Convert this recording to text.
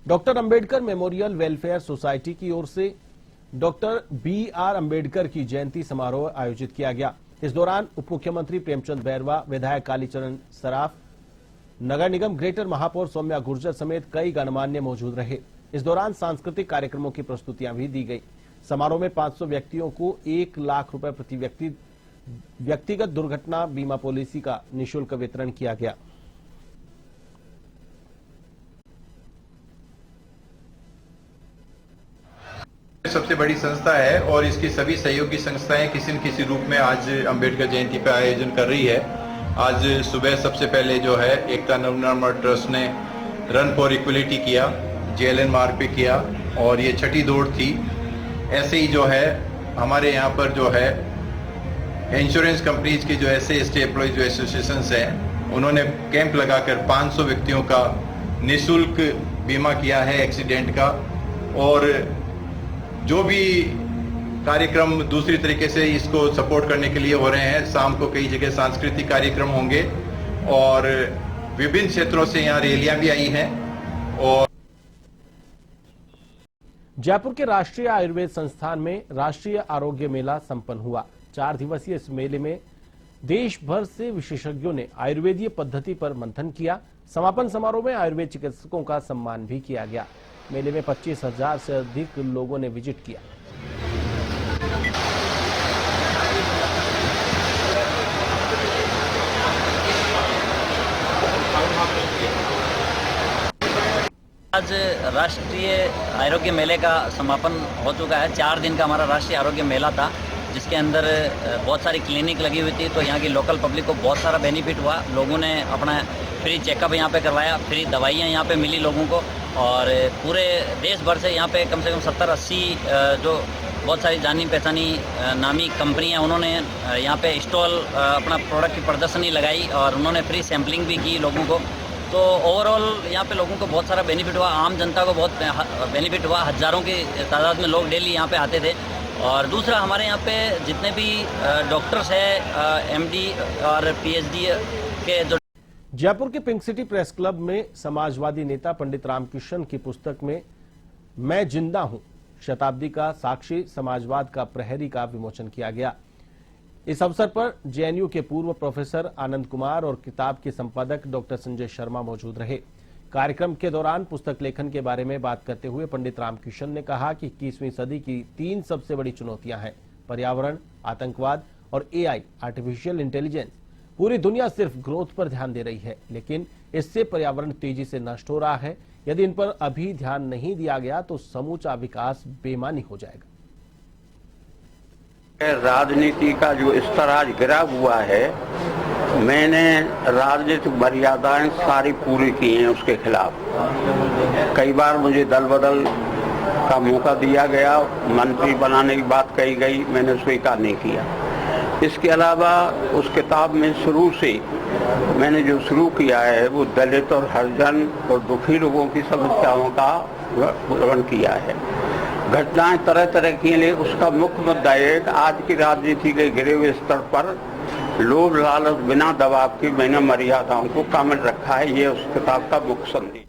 Doctor Ambedkar memorial welfare society की ओर से doctor B R. Ambedkar की जयंती समारोह आयोजित किया गया। इस दौरान उप मुख्यमंत्री प्रेमचंद बैरवा, विधायक कालीचरण सराफ, नगर निगम ग्रेटर महापौर सौम्या गुर्जर समेत कई गणमान्य मौजूद रहे। इस दौरान सांस्कृतिक कार्यक्रमों की प्रस्तुतियां भी दी गई। समारोह में 500 व्यक्तियों को 1 लाख रुपए प्रति व्यक्तिगत दुर्घटना बीमा पॉलिसी का निःशुल्क वितरण किया गया। सबसे बड़ी संस्था है और इसकी सभी सहयोगी संस्थाएं किसी न किसी रूप में आज अंबेडकर जयंती का आयोजन कर रही है। आज सुबह सबसे पहले जो है एकता नवनिर्माण ट्रस्ट ने रन फॉर इक्वलिटी किया, जेएलएन मार्ग पे किया और ये छठी दौड़ थी। ऐसे ही जो है हमारे यहाँ पर जो है इंश्योरेंस कंपनीज के जो ऐसे एसटी एम्प्लॉयज जो एसोसिएशन हैं उन्होंने कैंप लगाकर 500 व्यक्तियों का निःशुल्क बीमा किया है एक्सीडेंट का। और जो भी कार्यक्रम दूसरी तरीके से इसको सपोर्ट करने के लिए हो रहे हैं, शाम को कई जगह सांस्कृतिक कार्यक्रम होंगे और विभिन्न क्षेत्रों से यहाँ रैलियां भी आई हैं। और जयपुर के राष्ट्रीय आयुर्वेद संस्थान में राष्ट्रीय आरोग्य मेला संपन्न हुआ। 4 दिवसीय इस मेले में देश भर से विशेषज्ञों ने आयुर्वेदीय पद्धति पर मंथन किया। समापन समारोह में आयुर्वेद चिकित्सकों का सम्मान भी किया गया। मेले में 25,000 से अधिक लोगों ने विजिट किया। आज राष्ट्रीय आरोग्य मेले का समापन हो चुका है। 4 दिन का हमारा राष्ट्रीय आरोग्य मेला था, जिसके अंदर बहुत सारी क्लिनिक लगी हुई थी। तो यहाँ की लोकल पब्लिक को बहुत सारा बेनिफिट हुआ। लोगों ने अपना फ्री चेकअप यहाँ पे करवाया, फ्री दवाइयाँ यहाँ पे मिली लोगों को। और पूरे देश भर से यहाँ पे कम से कम 70-80 जो बहुत सारी जानी पहचानी नामी कंपनियाँ, उन्होंने यहाँ पे स्टॉल अपना प्रोडक्ट की प्रदर्शनी लगाई और उन्होंने फ्री सैम्पलिंग भी की लोगों को। तो ओवरऑल यहाँ पे लोगों को बहुत सारा बेनिफिट हुआ, आम जनता को बहुत बेनिफिट हुआ। हज़ारों की तादाद में लोग डेली यहाँ पे आते थे। और दूसरा, हमारे यहाँ पे जितने भी डॉक्टर्स हैं, एमडी और पीएचडी के जो। जयपुर के पिंक सिटी प्रेस क्लब में समाजवादी नेता पंडित रामकृष्ण की पुस्तक में मैं जिंदा हूं, शताब्दी का साक्षी समाजवाद का प्रहरी का विमोचन किया गया। इस अवसर पर जेएनयू के पूर्व प्रोफेसर आनंद कुमार और किताब के संपादक डॉक्टर संजय शर्मा मौजूद रहे। कार्यक्रम के दौरान पुस्तक लेखन के बारे में बात करते हुए पंडित रामकृष्ण ने कहा कि 21वीं सदी की 3 सबसे बड़ी चुनौतियां हैं: पर्यावरण, आतंकवाद और एआई, आर्टिफिशियल इंटेलिजेंस। पूरी दुनिया सिर्फ ग्रोथ पर ध्यान दे रही है, लेकिन इससे पर्यावरण तेजी से नष्ट हो रहा है। यदि इन पर अभी ध्यान नहीं दिया गया तो समूचा विकास बेमानी हो जाएगा। राजनीति का जो स्तर आज गिरा हुआ है, मैंने राजनीतिक मर्यादाएं सारी पूरी की हैं उसके खिलाफ। कई बार मुझे दल बदल का मौका दिया गया, मंत्री बनाने की बात कही गई, मैंने स्वीकार नहीं किया। इसके अलावा उस किताब में शुरू से मैंने जो शुरू किया है वो दलित और हरिजन और दुखी लोगों की समस्याओं का वर्णन किया है। घटनाएं तरह तरह की हैं, उसका मुख्य मुद्दा है कि आज की राजनीति के गिरे हुए स्तर पर लोभ लालच बिना दबाव की मैंने मर्यादाओं को कायम रखा है। ये उस किताब का मुख्य संदेश।